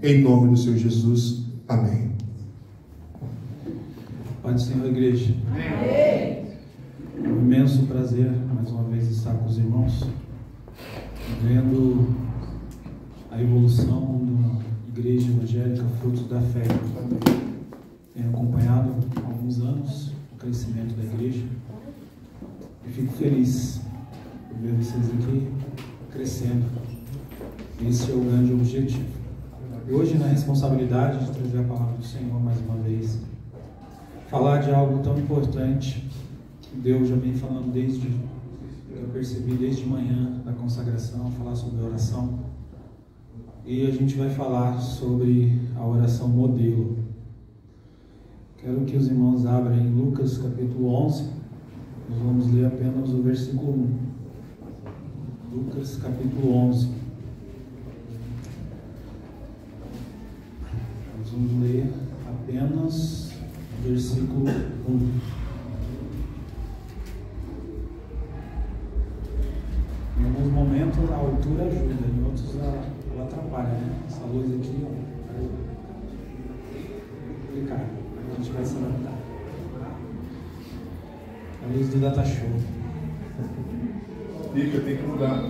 Em nome do Senhor Jesus. Amém. Pai do Senhor, igreja. Amém. É um imenso prazer, mais uma vez, estar com os irmãos, vendo a evolução da igreja evangélica, frutos da fé. Tenho acompanhado há alguns anos o crescimento da igreja e fico feliz por ver vocês aqui crescendo. Esse é o grande objetivo. E hoje, na responsabilidade de trazer a palavra do Senhor mais uma vez, falar de algo tão importante que Deus já vem falando desde, eu percebi desde manhã da consagração, falar sobre a oração. E a gente vai falar sobre a oração modelo. Quero que os irmãos abram em Lucas capítulo 11, nós vamos ler apenas o versículo 1. Lucas capítulo 11. Nós vamos ler apenas o versículo 1. Em alguns momentos a altura ajuda, em outros ela atrapalha, né? Essa luz aqui, ó, vai complicar. A gente vai se adaptar. A luz do data show. Fica, tem que mudar.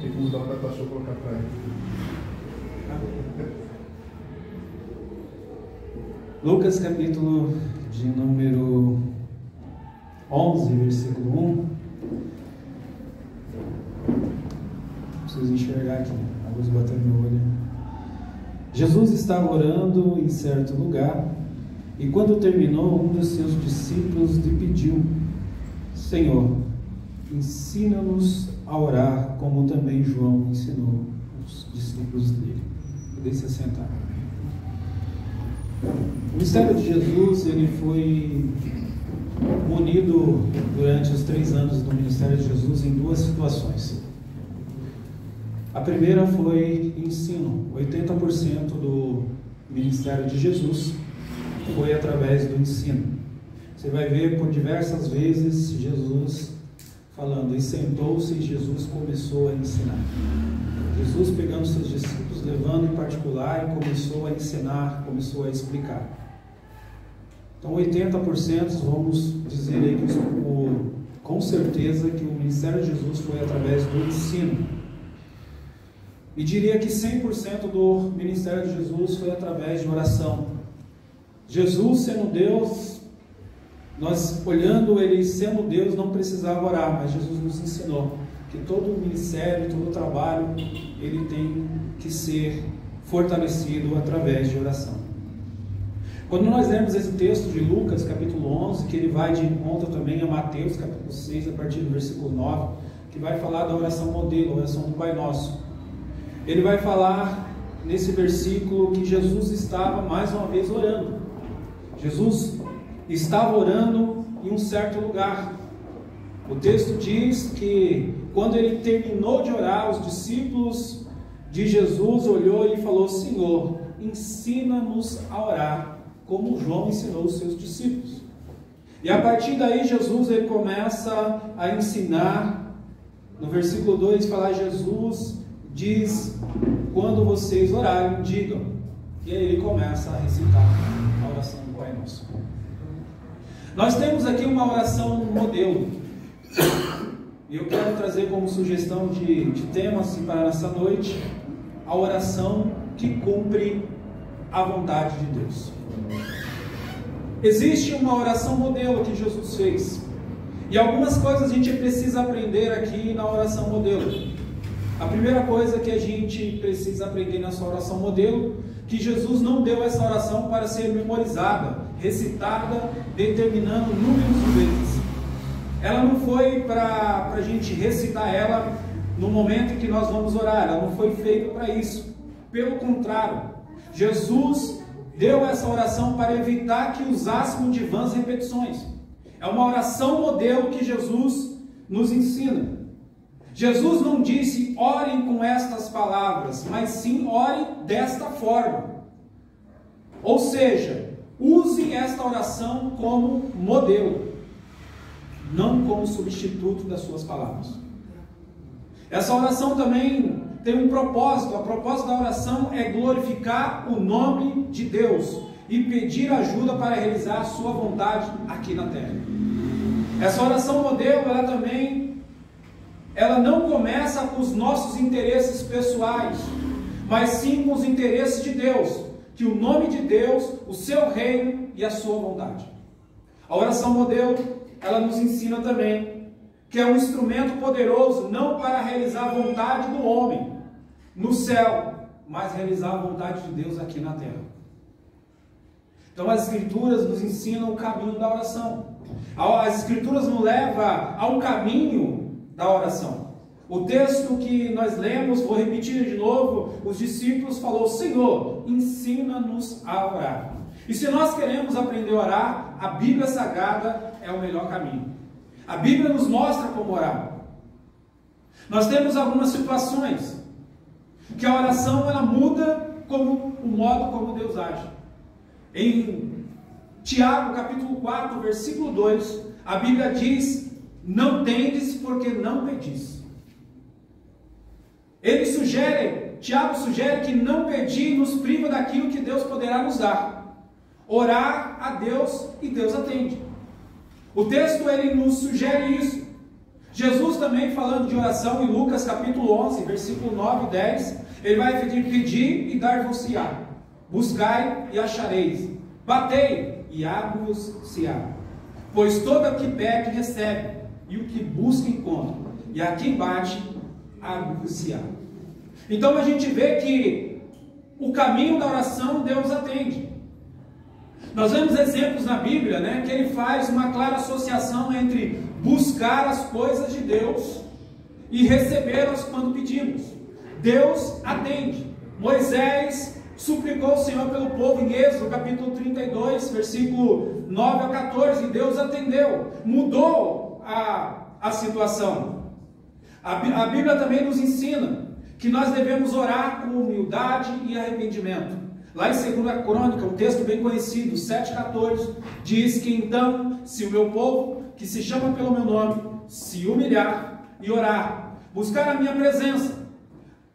Tem que mudar o data show e colocar pra ele. Lucas capítulo de número 11, versículo 1. Preciso enxergar aqui, a luz bateu no meu olho. Jesus estava orando em certo lugar, e quando terminou, um dos seus discípulos lhe pediu: Senhor, ensina-nos a orar, como também João ensinou os discípulos dele. Podem se assentar. O mistério de Jesus, ele foi munido durante os 3 anos do ministério de Jesus em 2 situações. A primeira foi ensino. 80% do ministério de Jesus foi através do ensino. Você vai ver por diversas vezes Jesus falando, e sentou-se e Jesus começou a ensinar. Jesus pegando seus discípulos, levando em particular, e começou a ensinar, começou a explicar. Então 80% vamos dizer aí que com certeza que o ministério de Jesus foi através do ensino. E diria que 100% do ministério de Jesus foi através de oração. Jesus sendo Deus, nós olhando ele sendo Deus não precisava orar, mas Jesus nos ensinou que todo o ministério, todo o trabalho, ele tem que ser fortalecido através de oração. Quando nós lemos esse texto de Lucas, capítulo 11, que ele vai de encontro também a Mateus, capítulo 6, a partir do versículo 9, que vai falar da oração modelo, a oração do Pai Nosso. Ele vai falar nesse versículo que Jesus estava mais uma vez orando. Jesus estava orando em um certo lugar. O texto diz que quando ele terminou de orar, os discípulos de Jesus olhou e falou: Senhor, ensina-nos a orar, como João ensinou os seus discípulos. E a partir daí Jesus ele começa a ensinar. No versículo 2 fala: Jesus diz, quando vocês orarem, digam. E aí ele começa a recitar a oração do Pai Nosso. Nós temos aqui uma oração modelo. E eu quero trazer como sugestão de tema assim, para essa noite, a oração que cumpre a vontade de Deus. Existe uma oração modelo que Jesus fez. E algumas coisas a gente precisa aprender aqui na oração modelo. A primeira coisa que a gente precisa aprender nessa oração modelo, que Jesus não deu essa oração para ser memorizada, recitada, determinando números de vezes. Ela não foi para a gente recitar ela no momento em que nós vamos orar, ela não foi feita para isso. Pelo contrário, Jesus deu essa oração para evitar que usássemos de vãs repetições. É uma oração modelo que Jesus nos ensina. Jesus não disse, orem com estas palavras, mas sim, orem desta forma. Ou seja, use esta oração como modelo, não como substituto das suas palavras. Essa oração também tem um propósito. O propósito da oração é glorificar o nome de Deus e pedir ajuda para realizar a sua vontade aqui na terra. Essa oração modelo, ela não começa com os nossos interesses pessoais, mas sim com os interesses de Deus, que o nome de Deus, o seu reino e a sua vontade. A oração modelo, ela nos ensina também que é um instrumento poderoso não para realizar a vontade do homem no céu, mas realizar a vontade de Deus aqui na terra. Então as Escrituras nos ensinam o caminho da oração. As Escrituras nos levam a um caminho da oração. O texto que nós lemos, vou repetir de novo, os discípulos falaram: Senhor, ensina-nos a orar. E se nós queremos aprender a orar, a Bíblia Sagrada é o melhor caminho. A Bíblia nos mostra como orar. Nós temos algumas situações que a oração ela muda como o modo como Deus age. Em Tiago, capítulo 4, versículo 2, a Bíblia diz: não tendes porque não pedis. Tiago sugere que não pedir nos priva daquilo que Deus poderá nos dar. Orar a Deus e Deus atende. O texto ele nos sugere isso. Jesus também falando de oração em Lucas capítulo 11, versículo 9 e 10, ele vai pedir e dar-vos-á. Buscai e achareis. Batei e abre-vos-á. Pois todo o que pede recebe, e o que busca encontra, e a quem bate abre-vos-á. Então a gente vê que o caminho da oração Deus atende. Nós vemos exemplos na Bíblia, que ele faz uma clara associação entre buscar as coisas de Deus e recebê-las quando pedimos. Deus atende. Moisés suplicou o Senhor pelo povo em Êxodo, capítulo 32, versículo 9 a 14, e Deus atendeu, mudou a situação. A Bíblia também nos ensina que nós devemos orar com humildade e arrependimento. Lá em 2 Crônica, um texto bem conhecido, 7,14, diz que então, se o meu povo, que se chama pelo meu nome, se humilhar e orar, buscar a minha presença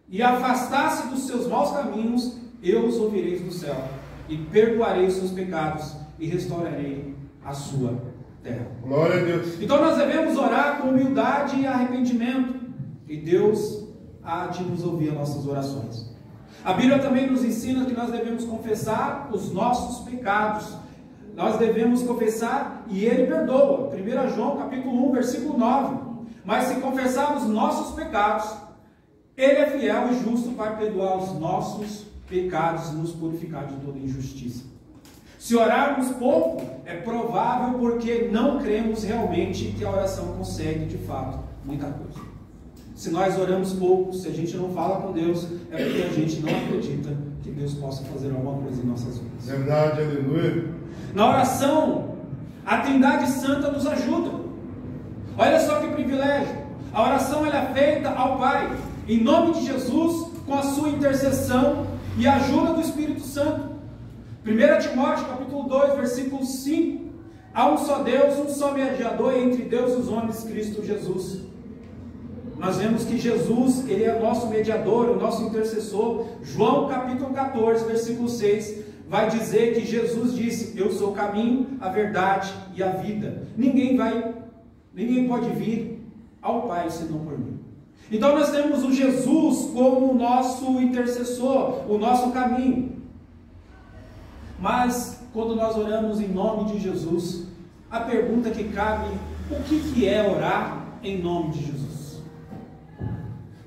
e afastar-se dos seus maus caminhos, eu os ouvirei do céu e perdoarei os seus pecados e restaurarei a sua terra. Glória a Deus. Então nós devemos orar com humildade e arrependimento, e Deus há de nos ouvir as nossas orações. A Bíblia também nos ensina que nós devemos confessar os nossos pecados. Nós devemos confessar e Ele perdoa. 1 João capítulo 1, versículo 9. Mas se confessarmos nossos pecados, Ele é fiel e justo para perdoar os nossos pecados e nos purificar de toda injustiça. Se orarmos pouco, é provável porque não cremos realmente que a oração consegue de fato muita coisa. Se nós oramos pouco, se a gente não fala com Deus, é porque a gente não acredita que Deus possa fazer alguma coisa em nossas vidas. Verdade, aleluia. Na oração, a Trindade Santa nos ajuda. Olha só que privilégio. A oração ela é feita ao Pai, em nome de Jesus, com a sua intercessão e a ajuda do Espírito Santo. 1 Timóteo capítulo 2, versículo 5. Há um só Deus, um só mediador entre Deus e os homens, Cristo Jesus. Nós vemos que Jesus, Ele é o nosso mediador, o nosso intercessor. João capítulo 14, versículo 6, vai dizer que Jesus disse: eu sou o caminho, a verdade e a vida. Ninguém pode vir ao Pai senão por mim. Então nós temos o Jesus como o nosso intercessor, o nosso caminho. Mas quando nós oramos em nome de Jesus, a pergunta que cabe: o que é orar em nome de Jesus?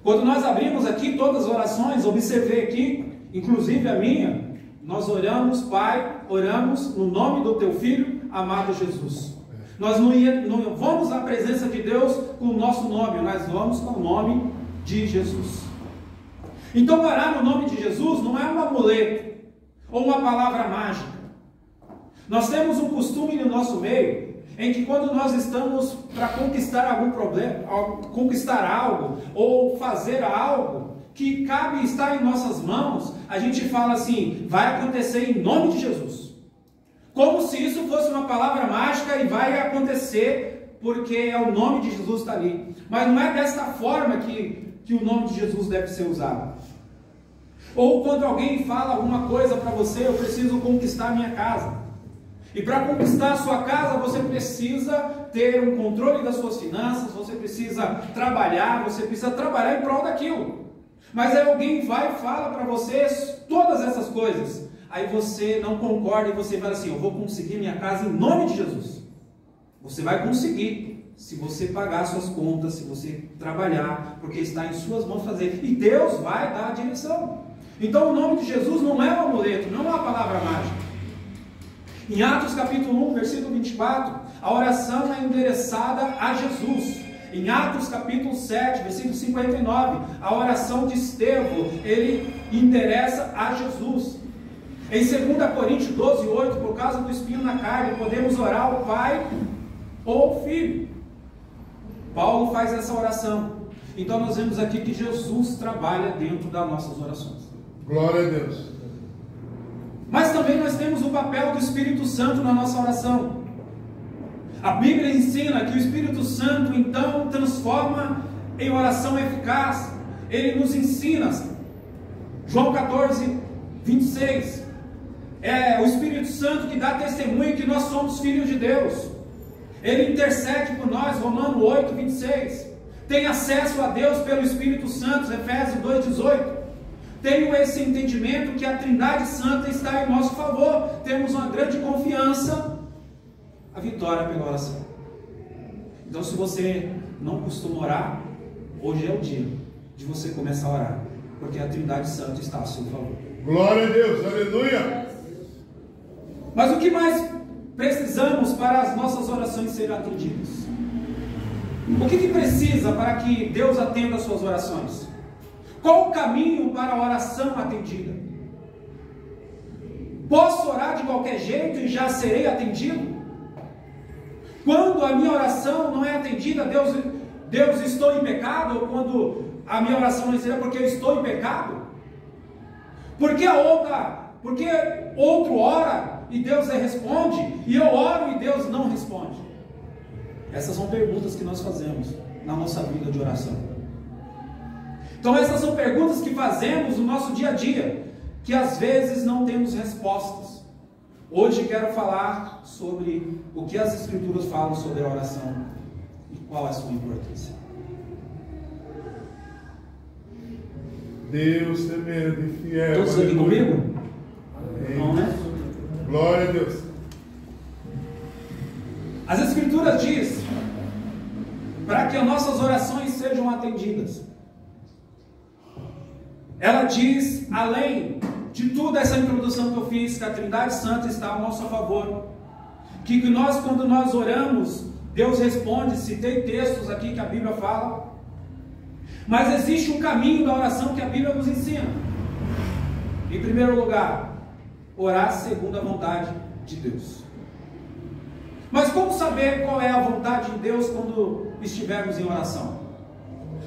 Quando nós abrimos aqui todas as orações, observei aqui, inclusive a minha, nós oramos: Pai, oramos no nome do Teu Filho, amado Jesus. Nós não vamos à presença de Deus com o nosso nome, nós vamos com o nome de Jesus. Então orar no nome de Jesus não é um amuleto, ou uma palavra mágica. Nós temos um costume no nosso meio, em que quando nós estamos para conquistar algum problema, conquistar algo, ou fazer algo que cabe estar em nossas mãos, a gente fala assim: vai acontecer em nome de Jesus. Como se isso fosse uma palavra mágica e vai acontecer porque é o nome de Jesus está ali. Mas não é desta forma que que o nome de Jesus deve ser usado. Ou quando alguém fala alguma coisa para você, eu preciso conquistar a minha casa. E para conquistar a sua casa, você precisa ter um controle das suas finanças, você precisa trabalhar em prol daquilo. Mas aí alguém vai e fala para você todas essas coisas. Aí você não concorda e você fala assim, eu vou conseguir minha casa em nome de Jesus. Você vai conseguir, se você pagar suas contas, se você trabalhar, porque está em suas mãos fazer. E Deus vai dar a direção. Então o nome de Jesus não é um amuleto, não é uma palavra mágica. Em Atos capítulo 1, versículo 24, a oração é endereçada a Jesus. Em Atos capítulo 7, versículo 59, a oração de Estevão, ele endereça a Jesus. Em 2 Coríntios 12, 8, por causa do espinho na carne, podemos orar ao Pai ou ao Filho. Paulo faz essa oração. Então nós vemos aqui que Jesus trabalha dentro das nossas orações. Glória a Deus. Mas também nós temos o papel do Espírito Santo na nossa oração. A Bíblia ensina que o Espírito Santo então transforma em oração eficaz. Ele nos ensina. João 14, 26. É o Espírito Santo que dá testemunho que nós somos filhos de Deus. Ele intercede por nós, Romanos 8, 26. Tem acesso a Deus pelo Espírito Santo, Efésios 2, 18. Tenho esse entendimento que a Trindade Santa está em nosso favor. Temos uma grande confiança, a vitória pela oração. Então, se você não costuma orar, hoje é o dia de você começar a orar, porque a Trindade Santa está a seu favor. Glória a Deus, aleluia. Mas o que mais precisamos para as nossas orações serem atendidas? O que precisa para que Deus atenda as suas orações? Qual o caminho para a oração atendida? Posso orar de qualquer jeito e já serei atendido? Quando a minha oração não é atendida, Deus estou em pecado? Ou quando a minha oração não é porque eu estou em pecado? Por que outro ora e Deus responde, e eu oro e Deus não responde? Essas são perguntas que nós fazemos na nossa vida de oração. Então essas são perguntas que fazemos no nosso dia a dia, que às vezes não temos respostas. Hoje quero falar sobre o que as Escrituras falam sobre a oração e qual é a sua importância. Deus tremendo e fiel. Todos aqui comigo? Amém. Não, né? Glória a Deus. As Escrituras dizem para que as nossas orações sejam atendidas. Ela diz, além de toda essa introdução que eu fiz, que a Trindade Santa está ao nosso favor, que nós, quando nós oramos, Deus responde. Citei textos aqui que a Bíblia fala, mas existe um caminho da oração que a Bíblia nos ensina. Em primeiro lugar, orar segundo a vontade de Deus. Mas como saber qual é a vontade de Deus quando estivermos em oração?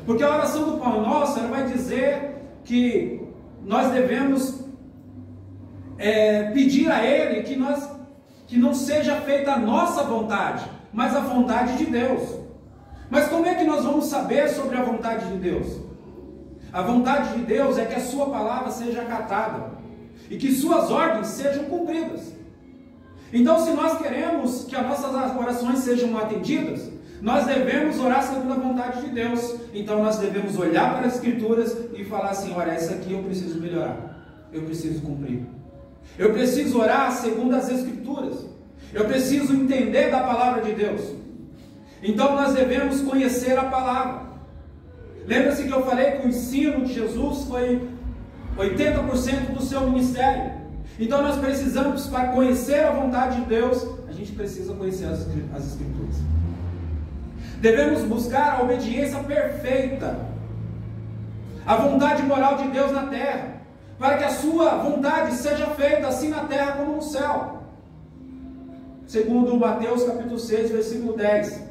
Porque a oração do Pai Nosso, ela vai dizer que nós devemos pedir a Ele que não seja feita a nossa vontade, mas a vontade de Deus. Mas como é que nós vamos saber sobre a vontade de Deus? A vontade de Deus é que a sua palavra seja acatada e que suas ordens sejam cumpridas. Então, se nós queremos que as nossas orações sejam atendidas, nós devemos orar segundo a vontade de Deus. Então nós devemos olhar para as Escrituras e falar assim, olha, essa aqui eu preciso melhorar, eu preciso cumprir, eu preciso orar segundo as Escrituras, eu preciso entender da palavra de Deus. Então nós devemos conhecer a palavra. Lembra-se que eu falei que o ensino de Jesus foi 80% do seu ministério. Então nós precisamos, para conhecer a vontade de Deus, a gente precisa conhecer as Escrituras. Devemos buscar a obediência perfeita, a vontade moral de Deus na terra, para que a sua vontade seja feita assim na terra como no céu. Segundo Mateus capítulo 6, versículo 10.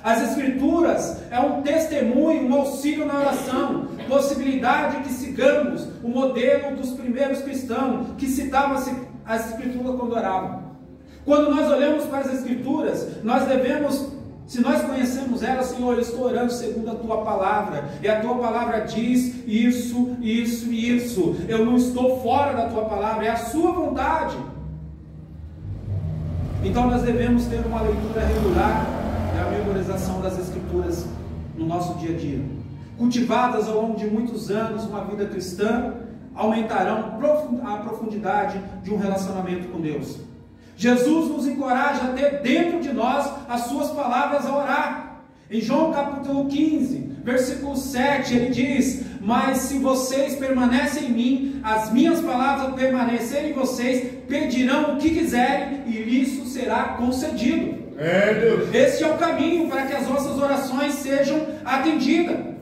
As Escrituras é um testemunho, um auxílio na oração, possibilidade que sigamos o modelo dos primeiros cristãos, que citavam as Escrituras quando oravam. Quando nós olhamos para as Escrituras, nós devemos Se nós conhecemos ela, Senhor, eu estou orando segundo a Tua palavra, e a Tua palavra diz isso, isso e isso. Eu não estou fora da Tua palavra, é a Sua vontade. Então nós devemos ter uma leitura regular e a memorização das Escrituras no nosso dia a dia. Cultivadas ao longo de muitos anos, uma vida cristã, aumentarão a profundidade de um relacionamento com Deus. Jesus nos encoraja a ter dentro de nós as suas palavras a orar. Em João capítulo 15, versículo 7, ele diz: mas se vocês permanecem em mim, as minhas palavras permanecerem em vocês, pedirão o que quiserem e isso será concedido. Deus. Este é o caminho para que as nossas orações sejam atendidas.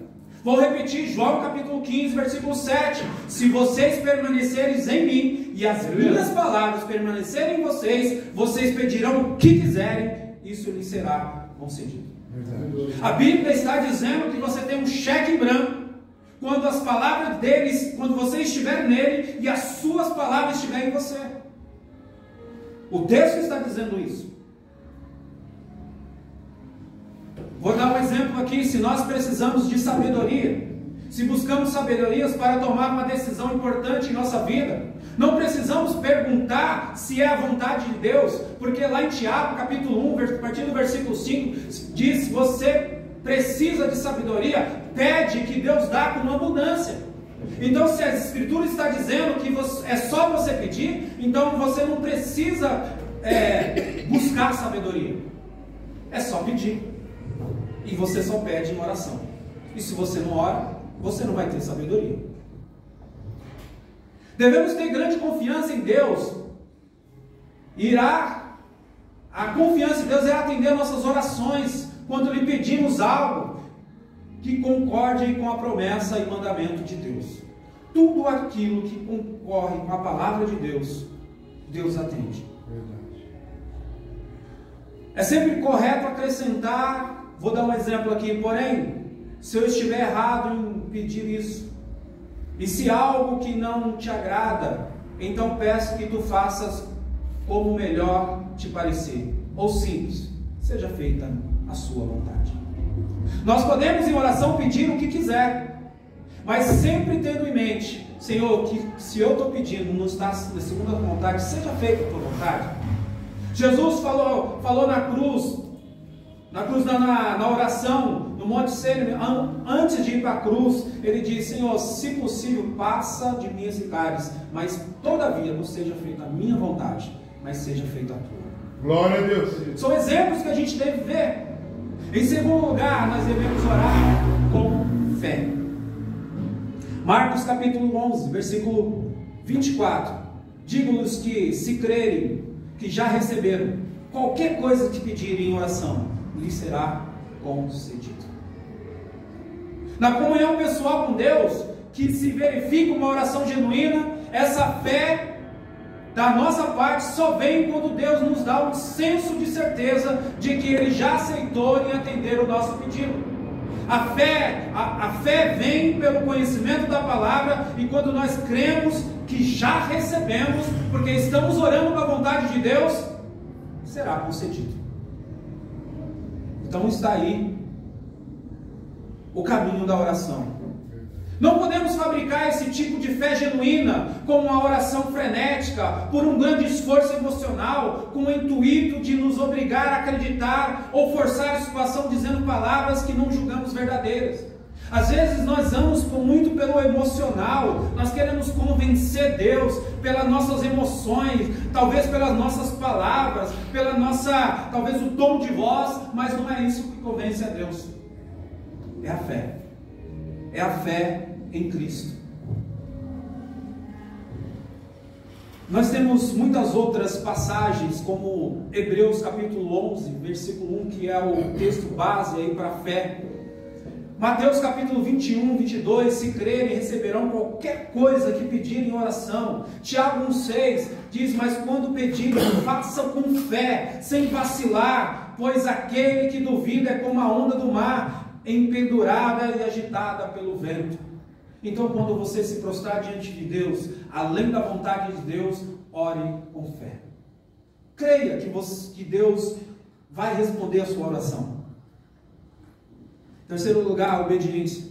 Vou repetir, João capítulo 15, versículo 7. Se vocês permanecerem em mim e as minhas palavras permanecerem em vocês, vocês pedirão o que quiserem, isso lhes será concedido. Verdade. A Bíblia está dizendo que você tem um cheque em branco quando as palavras deles, quando você estiver nele e as suas palavras estiverem em você. O texto está dizendo isso. Vou dar um exemplo aqui. Se nós precisamos de sabedoria, se buscamos sabedorias para tomar uma decisão importante em nossa vida, não precisamos perguntar se é a vontade de Deus, porque lá em Tiago capítulo 1, a partir do versículo 5, diz: você precisa de sabedoria, pede que Deus dá com abundância. Então, se a Escritura está dizendo que é só você pedir, então você não precisa buscar sabedoria, é só pedir. E você só pede em oração. E se você não ora, você não vai ter sabedoria. Devemos ter grande confiança em Deus. A confiança em Deus é atender nossas orações quando lhe pedimos algo que concorde com a promessa e mandamento de Deus. Tudo aquilo que concorre com a palavra de Deus, Deus atende. Verdade. É sempre correto acrescentar. Vou dar um exemplo aqui, porém, se eu estiver errado em pedir isso, e se algo que não te agrada, então peço que tu faças como melhor te parecer, ou simples, seja feita a sua vontade. Nós podemos em oração pedir o que quiser, mas sempre tendo em mente: Senhor, que se eu estou pedindo não está segundo a vontade, seja feita a tua vontade. Jesus falou na cruz, na oração, no Monte Célio, antes de ir para a cruz, ele disse: Senhor, se possível, passa de mim esse cálice, mas todavia não seja feita a minha vontade, mas seja feita a tua. Glória a Deus. São exemplos que a gente deve ver. Em segundo lugar, nós devemos orar com fé. Marcos capítulo 11, versículo 24. Digo-lhes que, se crerem que já receberam qualquer coisa que pedirem em oração, lhe será concedido. Na comunhão pessoal com Deus, que se verifica uma oração genuína, essa fé da nossa parte só vem quando Deus nos dá um senso de certeza de que Ele já aceitou em atender o nosso pedido. A fé vem pelo conhecimento da palavra, e quando nós cremos que já recebemos, porque estamos orando com a vontade de Deus, será concedido. Então está aí o caminho da oração. Não podemos fabricar esse tipo de fé genuína com uma oração frenética, por um grande esforço emocional, com o intuito de nos obrigar a acreditar ou forçar a situação dizendo palavras que não julgamos verdadeiras. Às vezes nós vamos muito pelo emocional, nós queremos convencer Deus pelas nossas emoções, talvez pelas nossas palavras, talvez o tom de voz, mas não é isso que convence a Deus. É a fé. É a fé em Cristo. Nós temos muitas outras passagens, como Hebreus capítulo 11, versículo 1, que é o texto base aí para a fé. Mateus capítulo 21, 22, se crerem, receberão qualquer coisa que pedirem em oração. Tiago 1,6 diz: mas quando pedirem, façam com fé, sem vacilar, pois aquele que duvida é como a onda do mar, empendurada e agitada pelo vento. Então, quando você se prostrar diante de Deus, além da vontade de Deus, ore com fé. Creia que Deus vai responder a sua oração. Terceiro lugar, a obediência.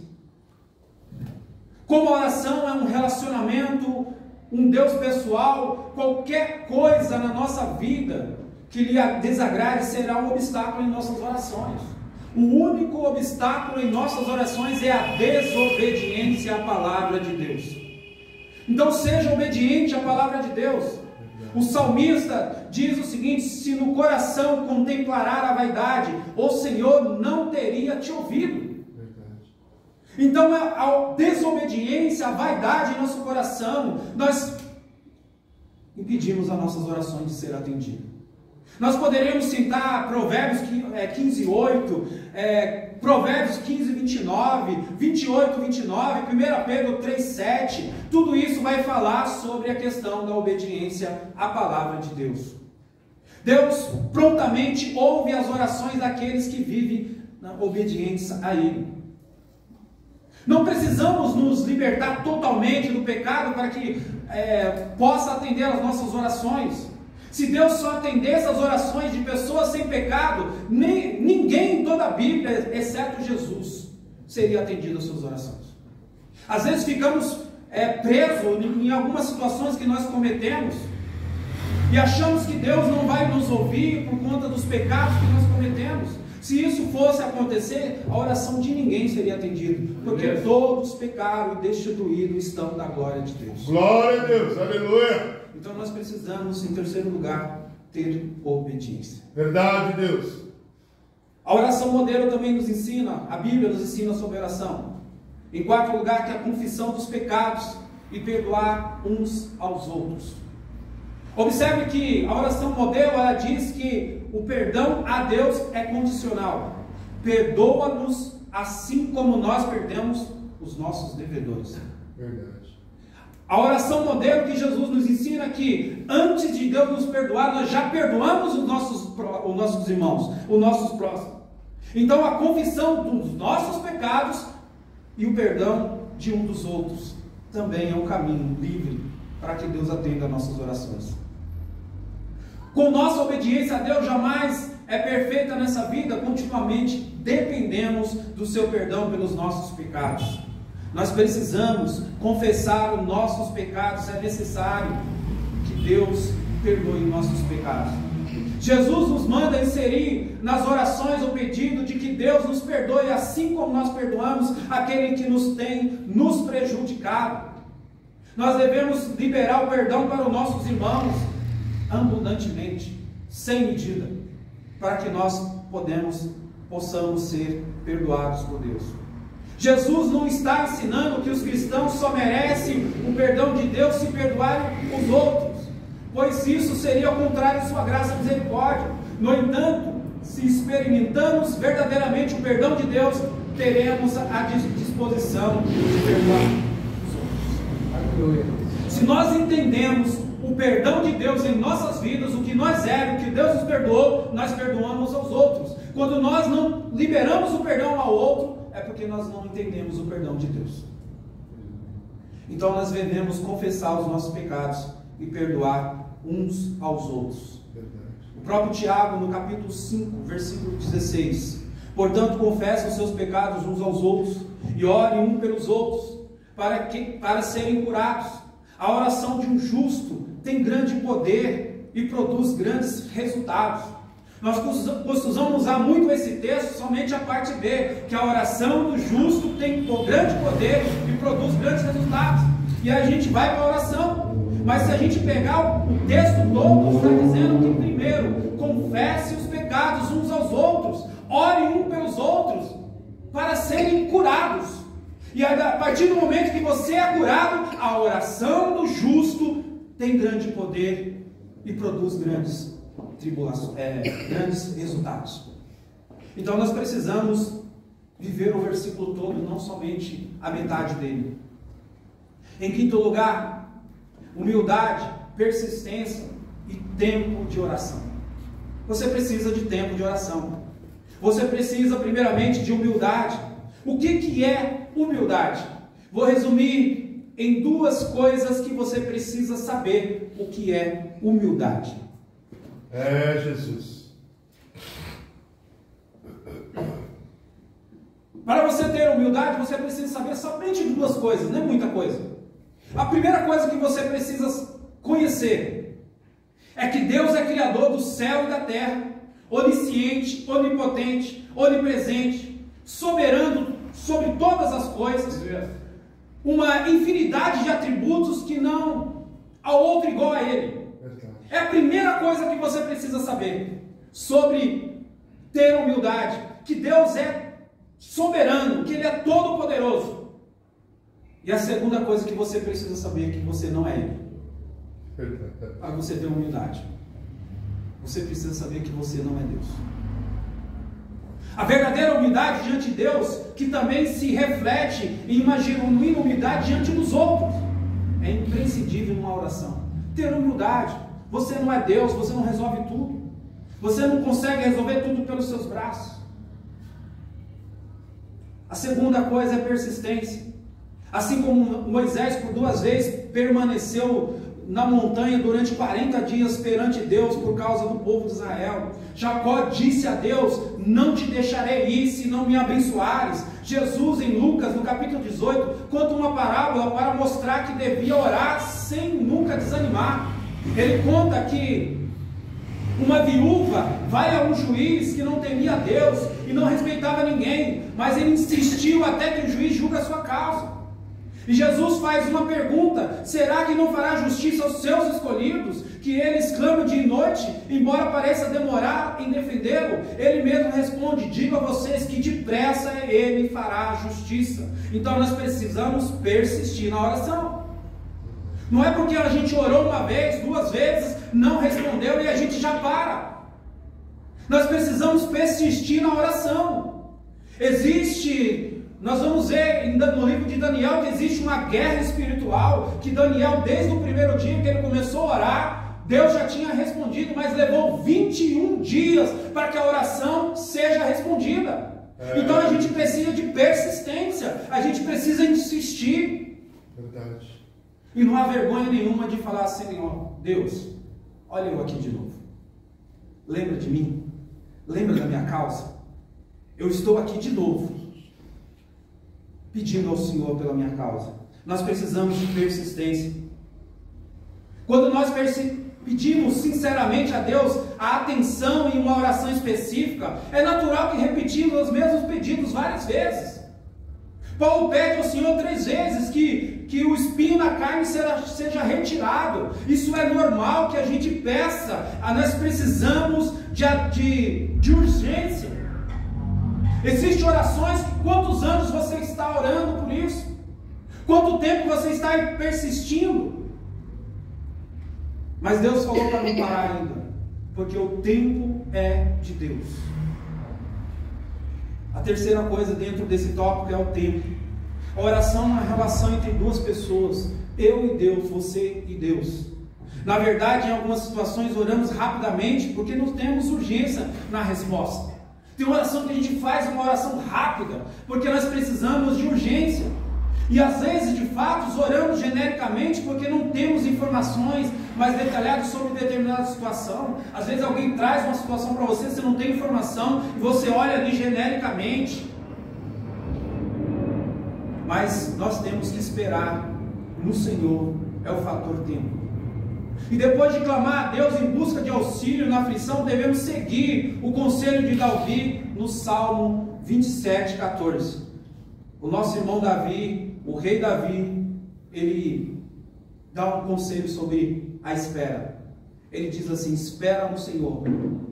Como a oração é um relacionamento, um Deus pessoal, qualquer coisa na nossa vida que lhe desagrade será um obstáculo em nossas orações. O único obstáculo em nossas orações é a desobediência à palavra de Deus. Então seja obediente à palavra de Deus. O salmista diz o seguinte: se no coração contemplarar a vaidade, o Senhor não teria te ouvido. Então a desobediência, a vaidade em nosso coração, nós impedimos as nossas orações de ser atendidas. Nós poderíamos citar Provérbios 15:8, Provérbios 15:29, 28:29, 1 Pedro 3:7, tudo isso vai falar sobre a questão da obediência à palavra de Deus. Deus prontamente ouve as orações daqueles que vivem na obediência a Ele. Não precisamos nos libertar totalmente do pecado para que possa atender as nossas orações. Se Deus só atendesse as orações de pessoas sem pecado, ninguém em toda a Bíblia, exceto Jesus, seria atendido às suas orações. Às vezes ficamos presos em algumas situações que nós cometemos e achamos que Deus não vai nos ouvir por conta dos pecados que nós cometemos. Se isso fosse acontecer, a oração de ninguém seria atendida, porque todos pecaram e destituídos estão da glória de Deus. Glória a Deus, aleluia. Então nós precisamos, em terceiro lugar, ter obediência. Verdade, Deus. A oração modelo também nos ensina, a Bíblia nos ensina sobre oração. Em quarto lugar, que é a confissão dos pecados e perdoar uns aos outros. Observe que a oração modelo, ela diz que o perdão a Deus é condicional. Perdoa-nos assim como nós perdemos os nossos devedores. Verdade. A oração modelo que Jesus nos ensina que antes de Deus nos perdoar, nós já perdoamos os nossos irmãos, os nossos próximos. Então a confissão dos nossos pecados e o perdão de um dos outros também é um caminho livre para que Deus atenda as nossas orações. Com nossa obediência a Deus jamais é perfeita nessa vida, continuamente dependemos do seu perdão pelos nossos pecados. Nós precisamos confessar os nossos pecados, é necessário que Deus perdoe nossos pecados. Jesus nos manda inserir nas orações o pedido de que Deus nos perdoe assim como nós perdoamos aquele que nos tem nos prejudicado. Nós devemos liberar o perdão para os nossos irmãos abundantemente, sem medida, para que nós possamos ser perdoados por Deus. Jesus não está ensinando que os cristãos só merecem o perdão de Deus se perdoarem os outros, pois isso seria ao contrário de sua graça e misericórdia. No entanto, se experimentamos verdadeiramente o perdão de Deus, teremos a disposição de perdoar os outros. Se nós entendemos o perdão de Deus em nossas vidas, o que nós éramos, o que Deus nos perdoou, nós perdoamos aos outros. Quando nós não liberamos o perdão ao outro, é porque nós não entendemos o perdão de Deus. Então nós devemos confessar os nossos pecados e perdoar uns aos outros. O próprio Tiago, no capítulo 5, versículo 16: portanto, confessem os seus pecados uns aos outros e orem um pelos outros, para serem curados. A oração de um justo tem grande poder e produz grandes resultados. Nós costumamos usar muito esse texto, somente a parte B, que a oração do justo tem grande poder e produz grandes resultados. E a gente vai para a oração. Mas se a gente pegar o texto todo, está dizendo que primeiro, confesse os pecados uns aos outros, ore um pelos outros, para serem curados. E a partir do momento que você é curado, a oração do justo tem grande poder e produz grandes resultados. Então nós precisamos viver o versículo todo, não somente a metade dele. Em quinto lugar, humildade, persistência e tempo de oração. Você precisa de tempo de oração. Você precisa primeiramente de humildade. O que é humildade? Vou resumir em duas coisas que você precisa saber o que é humildade. Jesus. para você ter humildade, você precisa saber somente de duas coisas, não é muita coisa. A primeira coisa que você precisa conhecer é que Deus é criador do céu e da terra, onisciente, onipotente, onipresente, soberano sobre todas as coisas, uma infinidade de atributos que não há outro igual a Ele. É a primeira coisa que você precisa saber sobre ter humildade, que Deus é soberano, que Ele é todo poderoso. E a segunda coisa que você precisa saber é que você não é Ele. Para você ter humildade, você precisa saber que você não é Deus. A verdadeira humildade diante de Deus, que também se reflete em uma genuína humildade diante dos outros, é imprescindível numa oração. Ter humildade. Você não é Deus, você não resolve tudo. Você não consegue resolver tudo pelos seus braços. A segunda coisa é persistência. Assim como Moisés por 2 vezes permaneceu na montanha durante 40 dias perante Deus por causa do povo de Israel. Jacó disse a Deus: não te deixarei ir se não me abençoares. Jesus em Lucas no capítulo 18 conta uma parábola para mostrar que devia orar sem nunca desanimar. Ele conta que uma viúva vai a um juiz que não temia Deus e não respeitava ninguém, mas ele insistiu até que o juiz julgue a sua causa. E Jesus faz uma pergunta: será que não fará justiça aos seus escolhidos, que eles clamam dia e noite, embora pareça demorar em defendê-lo? Ele mesmo responde: digo a vocês que depressa ele fará justiça. Então nós precisamos persistir na oração. Não é porque a gente orou uma vez, 2 vezes, não respondeu e a gente já para. Nós precisamos persistir na oração. Nós vamos ver no livro de Daniel que existe uma guerra espiritual, que Daniel, desde o primeiro dia que ele começou a orar, Deus já tinha respondido, mas levou 21 dias para que a oração seja respondida. Então a gente precisa de persistência, a gente precisa insistir. Verdade. E não há vergonha nenhuma de falar assim: ó, Deus, olha eu aqui de novo. Lembra de mim? Lembra da minha causa? Eu estou aqui de novo, pedindo ao Senhor pela minha causa. Nós precisamos de persistência. Quando nós pedimos sinceramente a Deus a atenção em uma oração específica, é natural que repetimos os mesmos pedidos várias vezes. Paulo pede ao Senhor 3 vezes que o espinho na carne seja retirado. Isso é normal que a gente peça. Nós precisamos de urgência. Existem orações, quantos anos você está orando por isso? Quanto tempo você está persistindo? Mas Deus falou para não parar ainda, porque o tempo é de Deus. A terceira coisa dentro desse tópico é o tempo. A oração é uma relação entre 2 pessoas, eu e Deus, você e Deus. Na verdade, em algumas situações oramos rapidamente porque não temos urgência na resposta. Tem oração que a gente faz, uma oração rápida, porque nós precisamos de urgência. E às vezes, de fato, oramos genericamente porque não temos informações mais detalhadas sobre determinada situação. Às vezes alguém traz uma situação para você, você não tem informação, e você olha ali genericamente. Mas nós temos que esperar no Senhor, é o fator tempo. E depois de clamar a Deus em busca de auxílio na aflição, devemos seguir o conselho de Davi no Salmo 27:14. O nosso irmão Davi, o rei Davi, ele dá um conselho sobre a espera. Ele diz assim: espera no Senhor,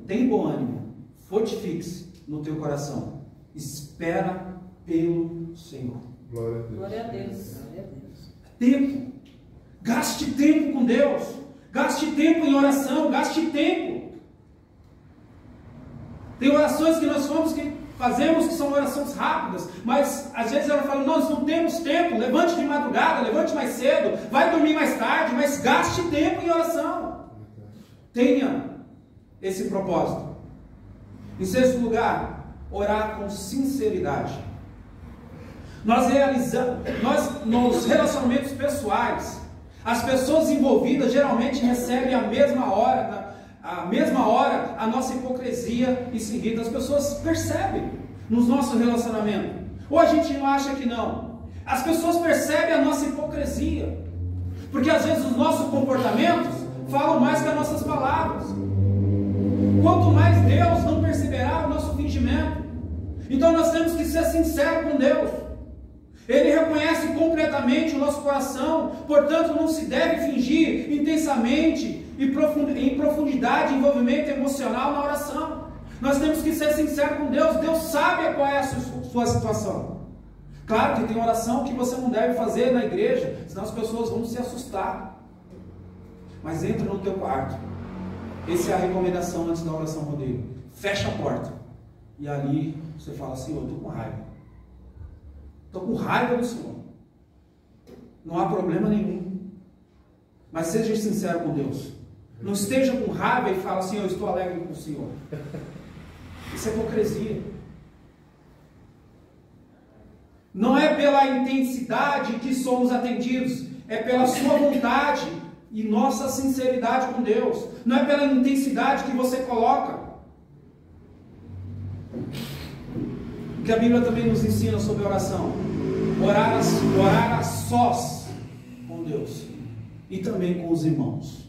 tem bom ânimo, fortifique-se no teu coração, espera pelo Senhor. Glória a Deus. Glória a Deus. Glória a Deus. Tempo. Gaste tempo com Deus. Gaste tempo em oração. Gaste tempo. Tem orações que nós fazemos que são orações rápidas, mas às vezes ela fala: nós não temos tempo. Levante de madrugada, levante mais cedo, vai dormir mais tarde, mas gaste tempo em oração. Tenha esse propósito. Em sexto lugar, orar com sinceridade. Nos relacionamentos pessoais, as pessoas envolvidas geralmente recebem a mesma hora a nossa hipocrisia em seguida. As pessoas percebem nos nossos relacionamentos. Ou a gente não acha que não? As pessoas percebem a nossa hipocrisia, porque às vezes os nossos comportamentos falam mais que as nossas palavras. Quanto mais Deus não perceberá o nosso fingimento. Então nós temos que ser sinceros com Deus. Ele reconhece completamente o nosso coração, portanto não se deve fingir intensamente e em profundidade envolvimento emocional na oração. Nós temos que ser sinceros com Deus. Deus sabe qual é a sua situação. Claro que tem oração que você não deve fazer na igreja, senão as pessoas vão se assustar. Mas entra no teu quarto. Essa é a recomendação antes da oração, Rodrigo. Fecha a porta. E ali você fala assim: eu estou com raiva. Estou com raiva do Senhor. Não há problema nenhum. Mas seja sincero com Deus. Não esteja com raiva e fala assim: eu estou alegre com o Senhor. Isso é hipocrisia. Não é pela intensidade que somos atendidos, é pela sua vontade e nossa sinceridade com Deus. Não é pela intensidade que você coloca. O que a Bíblia também nos ensina sobre oração: orar a sós com Deus e também com os irmãos.